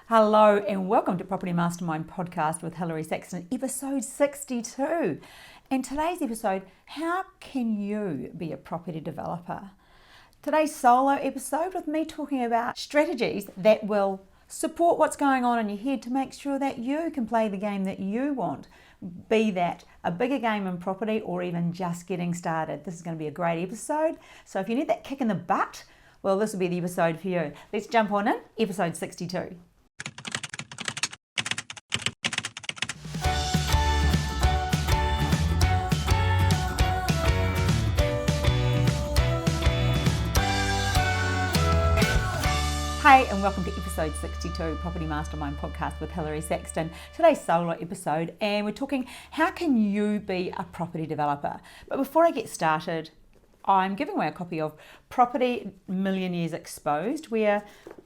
Hello and welcome to Property Mastermind Podcast with Hilary Saxton, episode 62. And today's episode, how can you be a property developer? Today's solo episode with me talking about strategies that will support what's going on in your head to make sure that you can play the game that you want, be that a bigger game in property or even just getting started. This is going to be a great episode. So if you need that kick in the butt, well, this will be the episode for you. Let's jump on in, episode 62. Hey, and welcome to episode 62, Property Mastermind Podcast with Hilary Saxton. Today's solo episode, and we're talking how can you be a property developer? But before I get started, I'm giving away a copy of Property Millionaires Exposed, where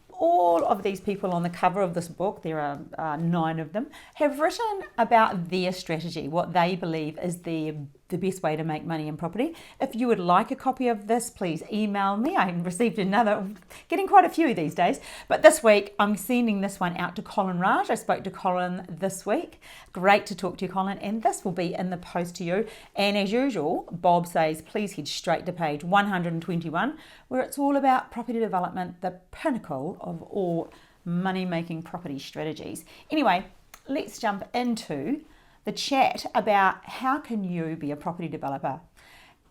all of these people on the cover of this book, there are 9 of them, have written about their strategy, what they believe is the best way to make money in property. If you would like a copy of this, please email me. I received another, getting quite a few these days. But this week, I'm sending this one out to Colin Raj. I spoke to Colin this week. Great to talk to you, Colin. And this will be in the post to you. And as usual, Bob says, please head straight to page 121, where it's all about property development, the pinnacle of all money-making property strategies. Anyway, let's jump into the chat about how can you be a property developer.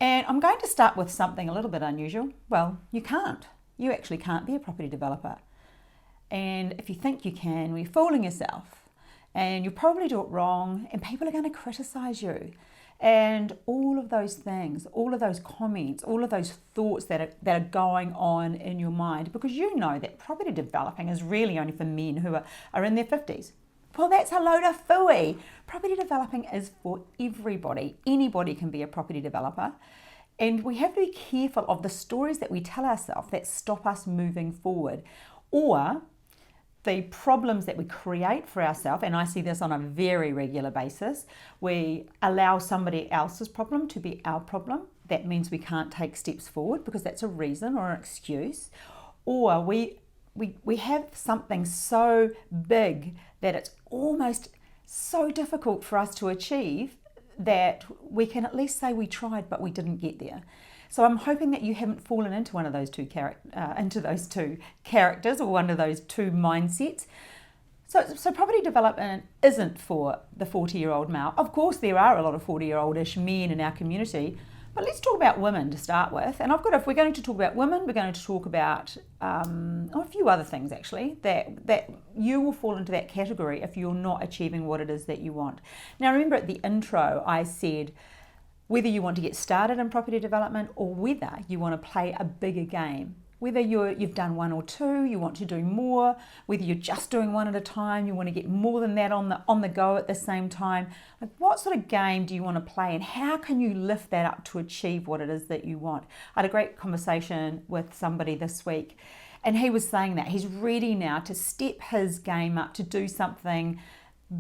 And I'm going to start with something a little bit unusual. Well, you can't. You actually can't be a property developer. And if you think you can, well, you're fooling yourself. And you'll probably do it wrong, and people are going to criticize you. And all of those things, all of those comments, all of those thoughts that are going on in your mind, because you know that property developing is really only for men who are in their 50s. Well, that's a load of phooey. Property developing is for everybody. Anybody can be a property developer. And we have to be careful of the stories that we tell ourselves that stop us moving forward, or the problems that we create for ourselves. And I see this on a very regular basis. We allow somebody else's problem to be our problem. That means we can't take steps forward because that's a reason or an excuse. Or we have something so big that it's almost so difficult for us to achieve that we can at least say we tried but we didn't get there. So I'm hoping that you haven't fallen into one of those two characters or one of those two mindsets. So property development isn't for the 40-year-old male. Of course, there are a lot of 40-year-oldish men in our community, but let's talk about women to start with. And if we're going to talk about women, we're going to talk about a few other things actually that you will fall into that category if you're not achieving what it is that you want. Now, remember at the intro, I said whether you want to get started in property development or whether you want to play a bigger game. Whether you've done one or two, you want to do more, whether you're just doing one at a time, you want to get more than that on the go at the same time. Like, what sort of game do you want to play, and how can you lift that up to achieve what it is that you want? I had a great conversation with somebody this week, and he was saying that he's ready now to step his game up to do something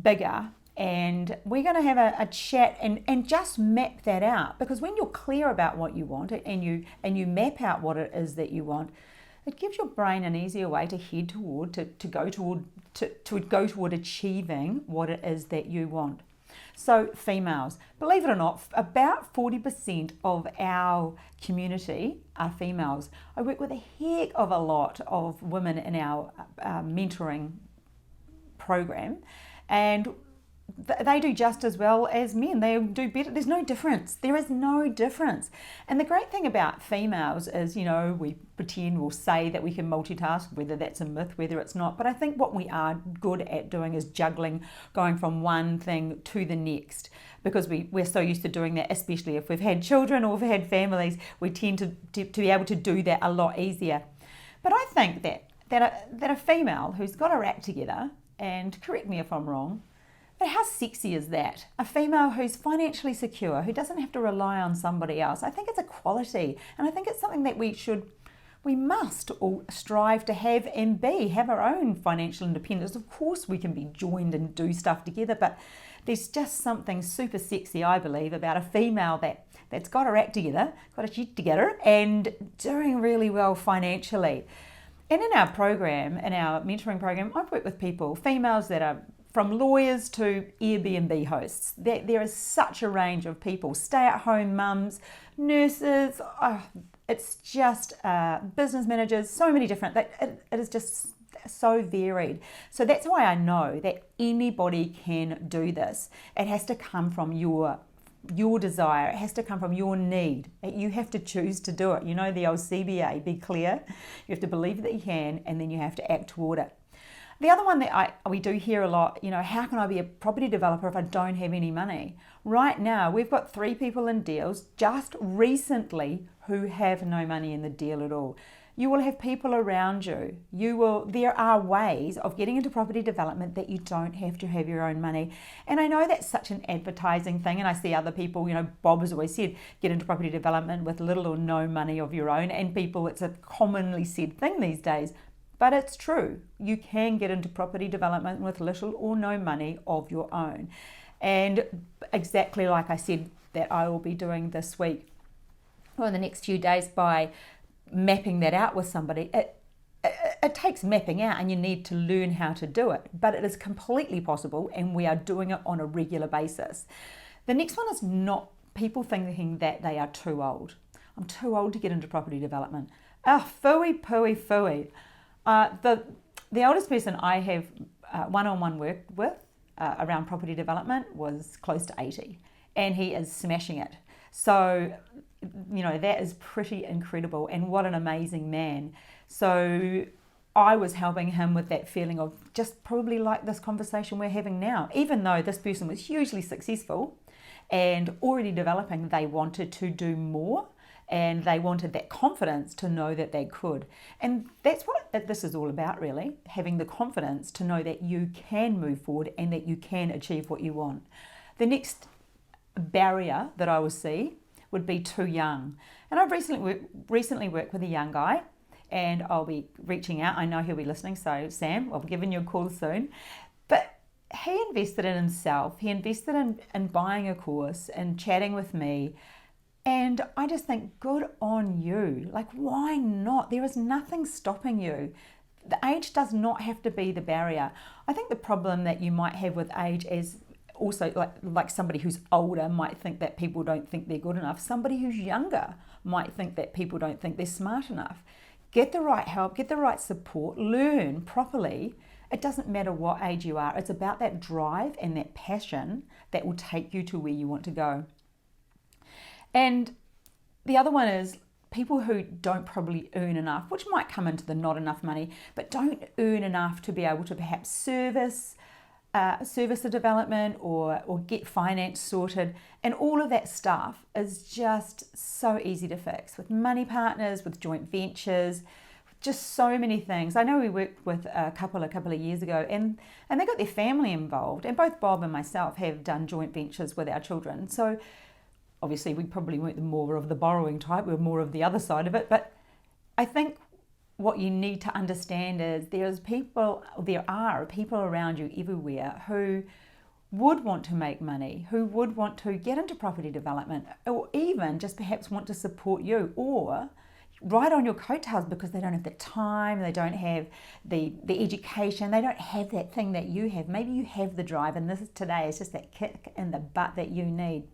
bigger. And we're going to have a chat and just map that out, because when you're clear about what you want and you map out what it is that you want, it gives your brain an easier way to head toward to go toward achieving what it is that you want. So females, believe it or not, about 40% of our community are females. I work with a heck of a lot of women in our mentoring program, and they do just as well as men. They do better. There's no difference. There is no difference. And the great thing about females is, we pretend or say that we can multitask, whether that's a myth, whether it's not. But I think what we are good at doing is juggling, going from one thing to the next, because we're so used to doing that, especially if we've had children or we've had families. We tend to be able to do that a lot easier. But I think that a female who's got her act together, and correct me if I'm wrong, but how sexy is that? A female who's financially secure, who doesn't have to rely on somebody else. I think it's a quality, and I think it's something that we must all strive to have and have our own financial independence. Of course, we can be joined and do stuff together, but there's just something super sexy, I believe, about a female that's got her act together, got her shit together, and doing really well financially. And in our program, in our mentoring program, I've worked with people, females that are from lawyers to Airbnb hosts. There is such a range of people, stay-at-home mums, nurses, it's just business managers, so many different, it is just so varied. So that's why I know that anybody can do this. It has to come from your desire. It has to come from your need. You have to choose to do it. You know the old CBA, be clear. You have to believe that you can, and then you have to act toward it. The other one that we do hear a lot, how can I be a property developer if I don't have any money? Right now, we've got 3 people in deals just recently who have no money in the deal at all. You will have people around you. There are ways of getting into property development that you don't have to have your own money. And I know that's such an advertising thing, and I see other people, Bob has always said, get into property development with little or no money of your own, and people, it's a commonly said thing these days. But it's true. You can get into property development with little or no money of your own. And exactly like I said that I will be doing this week or in the next few days by mapping that out with somebody. It takes mapping out, and you need to learn how to do it. But it is completely possible, and we are doing it on a regular basis. The next one is not people thinking that they are too old. I'm too old to get into property development. Phooey, pooey, phooey. The oldest person I have one-on-one work with around property development was close to 80, and he is smashing it. So, that is pretty incredible, and what an amazing man. So I was helping him with that feeling of just probably like this conversation we're having now. Even though this person was hugely successful and already developing, they wanted to do more. And they wanted that confidence to know that they could. And that's what this is all about, really, having the confidence to know that you can move forward and that you can achieve what you want. The next barrier that I will see would be too young. And I've recently worked with a young guy, and I'll be reaching out. I know he'll be listening, so Sam, I'll be giving you a call soon. But he invested in himself. He invested in buying a course and chatting with me. And I just think, good on you. Like, why not? There is nothing stopping you. The age does not have to be the barrier. I think the problem that you might have with age is also like somebody who's older might think that people don't think they're good enough. Somebody who's younger might think that people don't think they're smart enough. Get the right help, get the right support, learn properly. It doesn't matter what age you are. It's about that drive and that passion that will take you to where you want to go. And the other one is people who don't probably earn enough, which might come into the not enough money, but don't earn enough to be able to perhaps service the development or get finance sorted. And all of that stuff is just so easy to fix with money partners, with joint ventures, just so many things. I know we worked with a couple of years ago, and they got their family involved. And both Bob and myself have done joint ventures with our children. So obviously, we probably weren't more of the borrowing type, we were more of the other side of it. But I think what you need to understand is there are people around you everywhere who would want to make money, who would want to get into property development, or even just perhaps want to support you or ride on your coattails because they don't have the time, they don't have the education, they don't have that thing that you have. Maybe you have the drive, and today is just that kick in the butt that you need.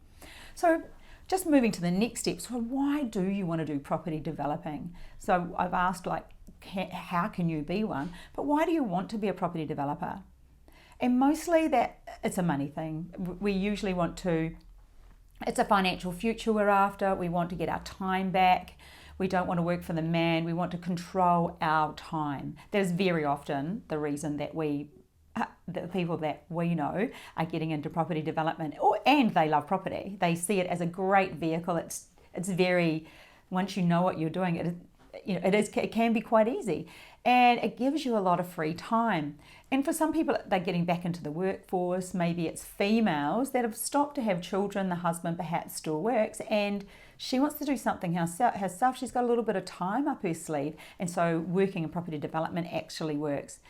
So just moving to the next steps, well, why do you want to do property developing? So I've asked how can you be one? But why do you want to be a property developer? And mostly that it's a money thing. We usually it's a financial future we're after. We want to get our time back. We don't want to work for the man. We want to control our time. That is very often the reason that the people that we know are getting into property development, and they love property. They see it as a great vehicle. It's very, once you know what you're doing, it can be quite easy, and it gives you a lot of free time. And for some people, they're getting back into the workforce. Maybe it's females that have stopped to have children. The husband perhaps still works, and she wants to do something herself. She's got a little bit of time up her sleeve, and so working in property development actually works.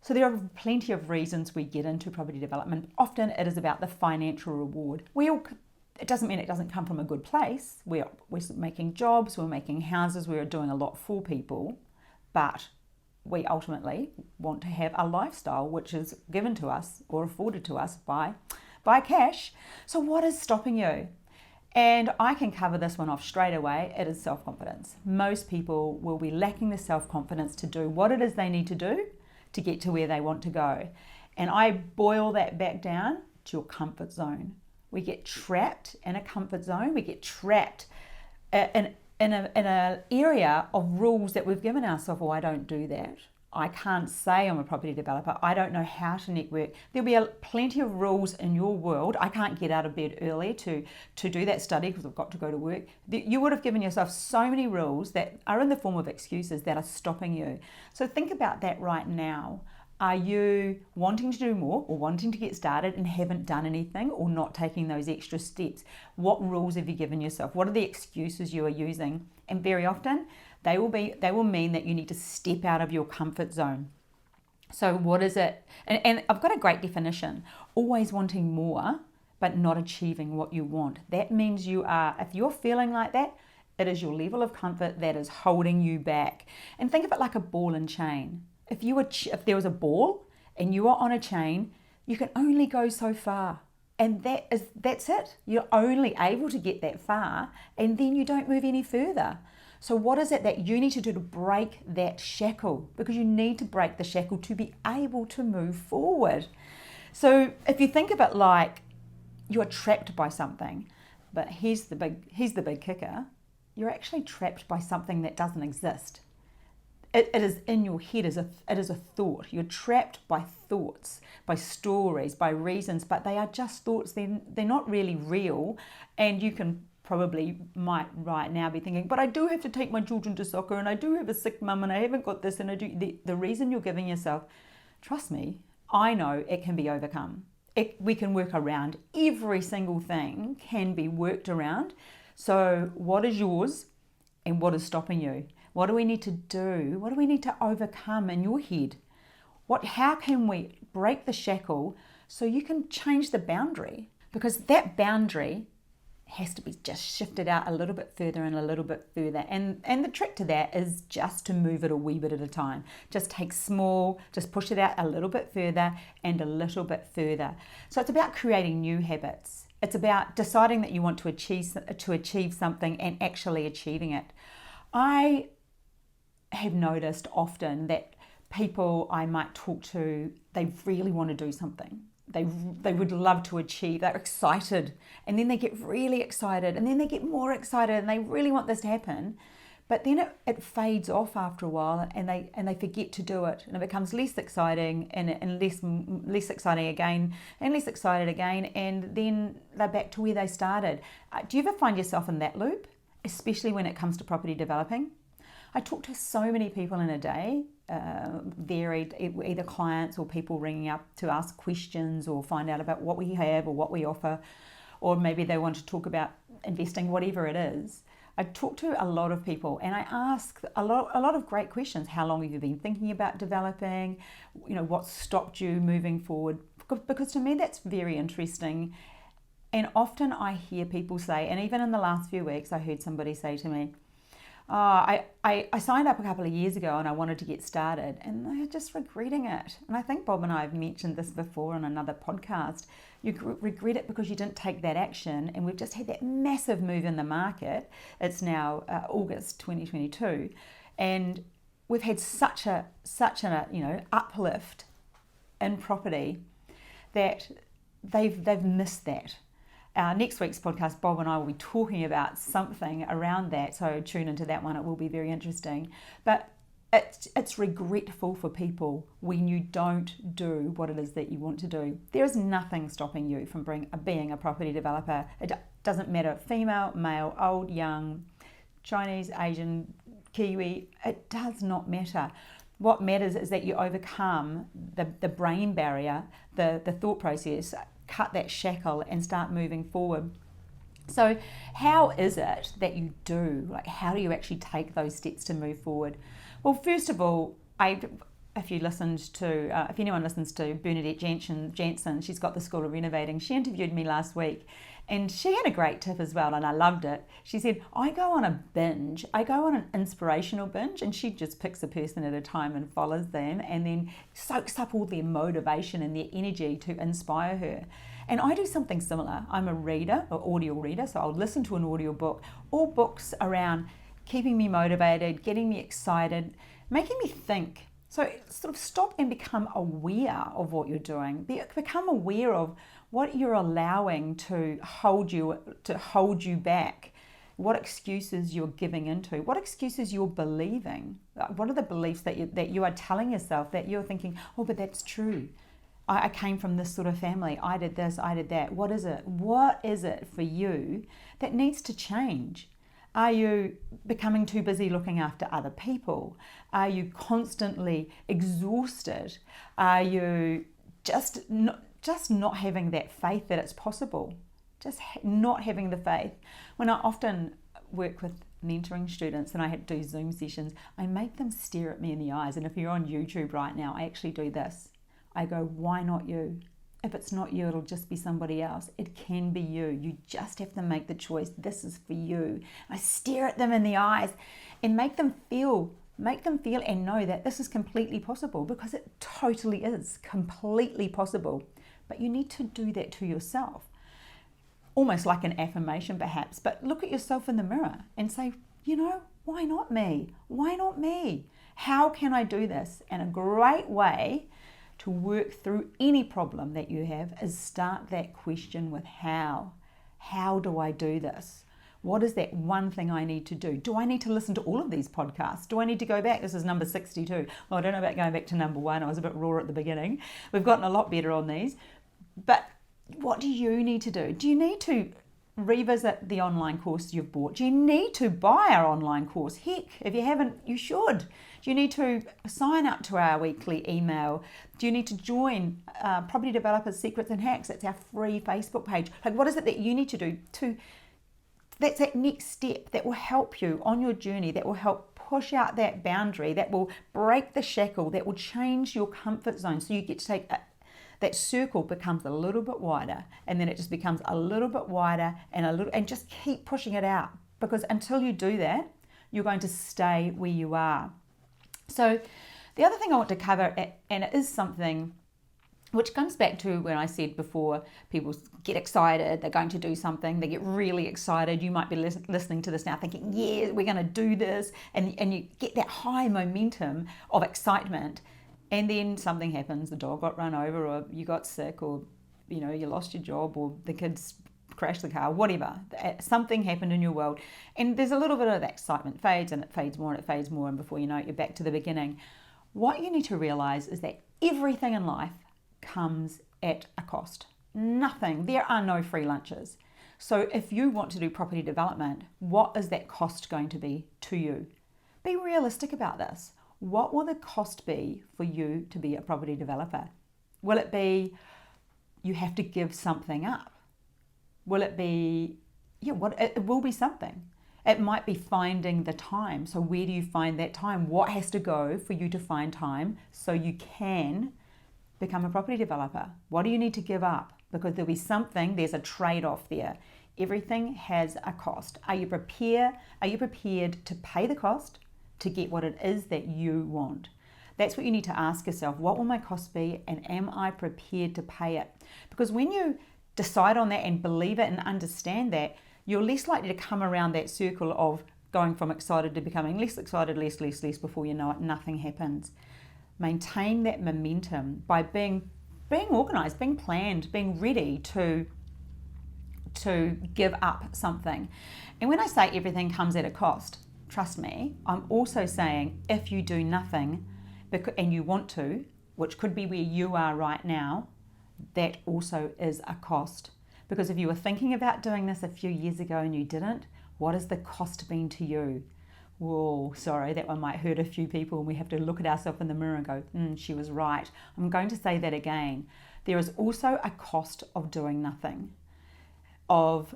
So there are plenty of reasons we get into property development. Often it is about the financial reward. It doesn't mean it doesn't come from a good place. We're making jobs, we're making houses, we're doing a lot for people. but we ultimately want to have a lifestyle which is given to us or afforded to us by cash. So what is stopping you? And I can cover this one off straight away. It is self-confidence. Most people will be lacking the self-confidence to do what it is they need to do to get to where they want to go. And I boil that back down to your comfort zone. We get trapped in a comfort zone. We get trapped in an area of rules that we've given ourselves. Oh, I don't do that. I can't say I'm a property developer. I don't know how to network. There'll be plenty of rules in your world. I can't get out of bed early to do that study because I've got to go to work. You would have given yourself so many rules that are in the form of excuses that are stopping you. So think about that right now. Are you wanting to do more or wanting to get started and haven't done anything or not taking those extra steps? What rules have you given yourself? What are the excuses you are using? And very often they will mean that you need to step out of your comfort zone. So what is it? And I've got a great definition. Always wanting more but not achieving what you want. That means if you're feeling like that, it is your level of comfort that is holding you back. And think of it like a ball and chain. If there was a ball and you are on a chain, you can only go so far. And that's it. You're only able to get that far and then you don't move any further. So what is it that you need to do to break that shackle? Because you need to break the shackle to be able to move forward. So if you think of it like you're trapped by something, but here's the big kicker. You're actually trapped by something that doesn't exist. It is in your head, it is a thought. You're trapped by thoughts, by stories, by reasons, but they are just thoughts. They're not really real. And you might right now be thinking, but I do have to take my children to soccer and I do have a sick mum and I haven't got this and I do. The reason you're giving yourself, trust me, I know it can be overcome. We can work around. Every single thing can be worked around. So what is yours and what is stopping you? What do we need to do? What do we need to overcome in your head? How can we break the shackle so you can change the boundary? Because that boundary has to be just shifted out a little bit further and a little bit further. And the trick to that is just to move it a wee bit at a time. Just push it out a little bit further and a little bit further. So it's about creating new habits. It's about deciding that you want to achieve something and actually achieving it. I have noticed often that people I might talk to, they really want to do something. They would love to achieve. They're excited, and then they get really excited, and then they get more excited, and they really want this to happen. But then it fades off after a while, and they forget to do it, and it becomes less exciting, and less exciting again, and less excited again, and then they're back to where they started. Do you ever find yourself in that loop, especially when it comes to property developing? I talk to so many people in a day, varied, either clients or people ringing up to ask questions or find out about what we have or what we offer, or maybe they want to talk about investing, whatever it is. I talk to a lot of people and I ask a lot of great questions. How long have you been thinking about developing? What stopped you moving forward? Because to me that's very interesting. And often I hear people say, and even in the last few weeks I heard somebody say to me, I signed up a couple of years ago and I wanted to get started and they're just regretting it. And I think Bob and I have mentioned this before on another podcast. You regret it because you didn't take that action, and we've just had that massive move in the market. It's now August 2022 and we've had such an uplift in property that they've missed that. Next week's podcast, Bob and I will be talking about something around that, so tune into that one. It will be very interesting. But it's regretful for people when you don't do what it is that you want to do. There is nothing stopping you from being a property developer. It doesn't matter, female, male, old, young, Chinese, Asian, Kiwi, it does not matter. What matters is that you overcome the brain barrier, the thought process, cut that shackle and start moving forward. So how is it that you do? How do you actually take those steps to move forward? Well, first of all, if anyone listens to Bernadette Jensen, she's got the School of Renovating. She interviewed me last week, and she had a great tip as well, and I loved it. She said, I go on a binge. I go on an inspirational binge, and she just picks a person at a time and follows them and then soaks up all their motivation and their energy to inspire her. And I do something similar. I'm a reader, or audio reader, so I'll listen to an audio book, or books around keeping me motivated, getting me excited, making me think. So sort of stop and become aware of what you're doing. Become aware of what you're allowing to hold you back. What excuses you're giving into. What excuses you're believing. What are the beliefs that you are telling yourself, that you're thinking, oh, but that's true. I came from this sort of family. I did this, I did that. What is it? What is it for you that needs to change? Are you becoming too busy looking after other people? Are you constantly exhausted? Are you just not having that faith that it's possible? Just not having the faith. When I often work with mentoring students and I had to do Zoom sessions, I make them stare at me in the eyes. And if you're on YouTube right now, I actually do this. I go, why not you? If it's not you, it'll just be somebody else. It can be you. You just have to make the choice. This is for you. I stare at them in the eyes and make them feel and know that this is completely possible, because it totally is completely possible. But you need to do that to yourself. Almost like an affirmation perhaps, but look at yourself in the mirror and say, why not me? Why not me? How can I do this? And a great way to work through any problem that you have is start that question with how. How do I do this? What is that one thing I need to do? Do I need to listen to all of these podcasts? Do I need to go back? This is number 62. Well, I don't know about going back to number 1. I was a bit raw at the beginning. We've gotten a lot better on these. But what do you need to do? Do you need to revisit the online course you've bought? Do you need to buy our online course? Heck, if you haven't, you should. Do you need to sign up to our weekly email? Do you need to join Property Developers Secrets and Hacks? It's our free Facebook page. Like, what is it that you need to do that's that next step that will help you on your journey, that will help push out that boundary, that will break the shackle, that will change your comfort zone, so you get to take that circle becomes a little bit wider, and then it just becomes a little bit wider and just keep pushing it out, because until you do that, you're going to stay where you are. So the other thing I want to cover, and it is something which comes back to when I said before, people get excited, they're going to do something, they get really excited. You might be listening to this now thinking, yeah, we're going to do this, and you get that high momentum of excitement, and then something happens, the dog got run over, or you got sick, or you lost your job, or the kids crashed the car, whatever. Something happened in your world, and there's a little bit of that excitement fades, and it fades more, and it fades more, and before you know it, you're back to the beginning. What you need to realize is that everything in life comes at a cost. Nothing. There are no free lunches. So if you want to do property development, what is that cost going to be to you? Be realistic about this. What will the cost be for you to be a property developer? Will it be you have to give something up? Will it be, it will be something. It might be finding the time. So where do you find that time? What has to go for you to find time so you can become a property developer? What do you need to give up? Because there'll be something, there's a trade-off there. Everything has a cost. Are you prepared to pay the cost to get what it is that you want? That's what you need to ask yourself. What will my cost be, and am I prepared to pay it? Because when you decide on that and believe it and understand that, you're less likely to come around that circle of going from excited to becoming less excited, less, before you know it, nothing happens. Maintain that momentum by being organized, being planned, being ready to give up something. And when I say everything comes at a cost, trust me, I'm also saying if you do nothing and you want to, which could be where you are right now, that also is a cost. Because if you were thinking about doing this a few years ago and you didn't, what has the cost been to you? Whoa, sorry, that one might hurt a few people, and we have to look at ourselves in the mirror and go, she was right. I'm going to say that again. There is also a cost of doing nothing, of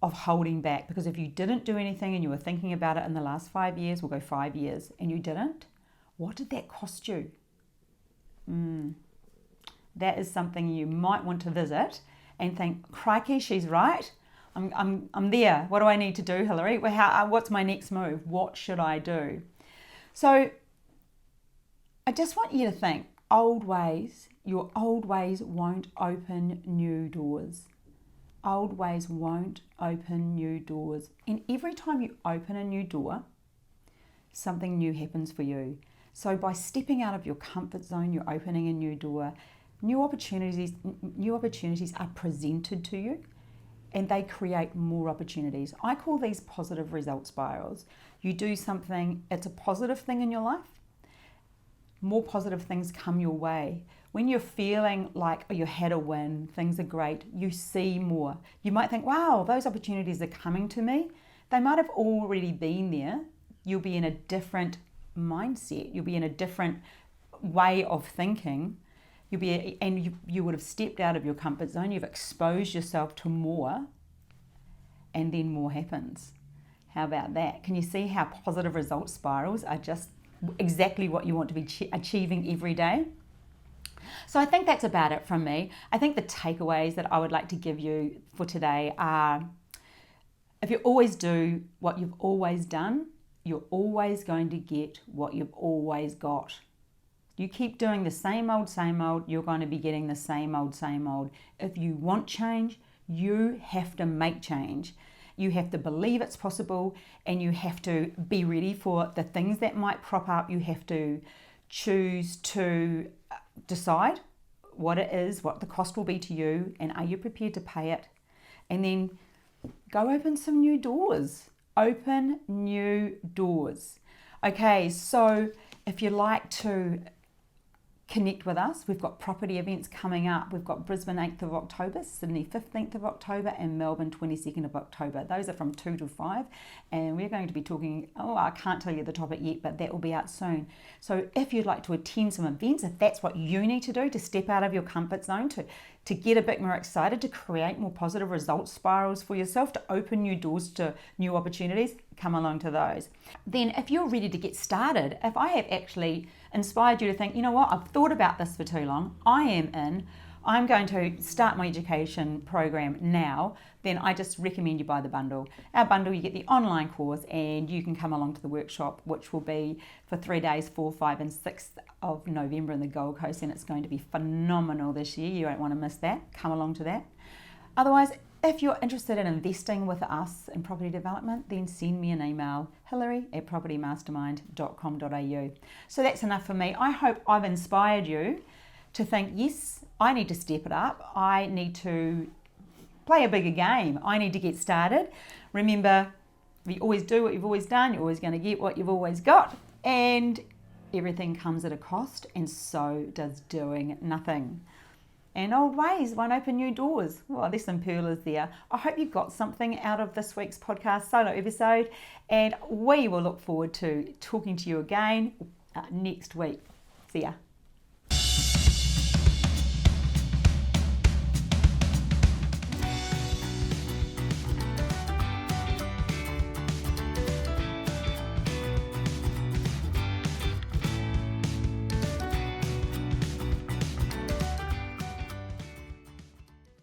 holding back. Because if you didn't do anything and you were thinking about it in the last 5 years, we'll go 5 years, and you didn't, what did that cost you? That is something you might want to visit and think, crikey, she's right. I'm there. What do I need to do, Hilary? What's my next move? What should I do? So I just want you to think, your old ways won't open new doors. Old ways won't open new doors. And every time you open a new door, something new happens for you. So by stepping out of your comfort zone, you're opening a new door. New opportunities are presented to you, and they create more opportunities. I call these positive result spirals. You do something, it's a positive thing in your life, more positive things come your way. When you're feeling like you had a win, things are great, you see more. You might think, wow, those opportunities are coming to me. They might have already been there. You'll be in a different mindset. You'll be in a different way of thinking. You would have stepped out of your comfort zone. You've exposed yourself to more, and then more happens. How about that? Can you see how positive result spirals are just exactly what you want to be achieving every day? So I think that's about it from me. I think the takeaways that I would like to give you for today are, if you always do what you've always done, you're always going to get what you've always got. You keep doing the same old, you're going to be getting the same old. If you want change, you have to make change. You have to believe it's possible, and you have to be ready for the things that might crop up. You have to choose to decide what it is, what the cost will be to you, and are you prepared to pay it? And then go open some new doors. Open new doors. Okay, so if you'd like to connect with us, we've got property events coming up. We've got Brisbane 8th of October, Sydney 15th of October, and Melbourne 22nd of October. Those are from 2 to 5, and we're going to be talking, I can't tell you the topic yet, but that will be out soon. So if you'd like to attend some events, if that's what you need to do to step out of your comfort zone, to get a bit more excited, to create more positive result spirals for yourself, to open new doors to new opportunities, come along to those. Then if you're ready to get started, if I have actually inspired you to think, you know what, I've thought about this for too long, I'm going to start my education program now, then I just recommend you buy the bundle. Our bundle, you get the online course, and you can come along to the workshop, which will be for 3 days, 4, 5 and 6th of November in the Gold Coast, and it's going to be phenomenal this year. You won't want to miss that. Come along to that. Otherwise, if you're interested in investing with us in property development, then send me an email, hilary@propertymastermind.com.au. So that's enough for me. I hope I've inspired you to think, yes, I need to step it up. I need to play a bigger game. I need to get started. Remember, if you always do what you've always done, you're always going to get what you've always got. And everything comes at a cost, and so does doing nothing. And old ways won't open new doors. Well, there's some pearlers there. I hope you got something out of this week's podcast solo episode, and we will look forward to talking to you again next week. See ya.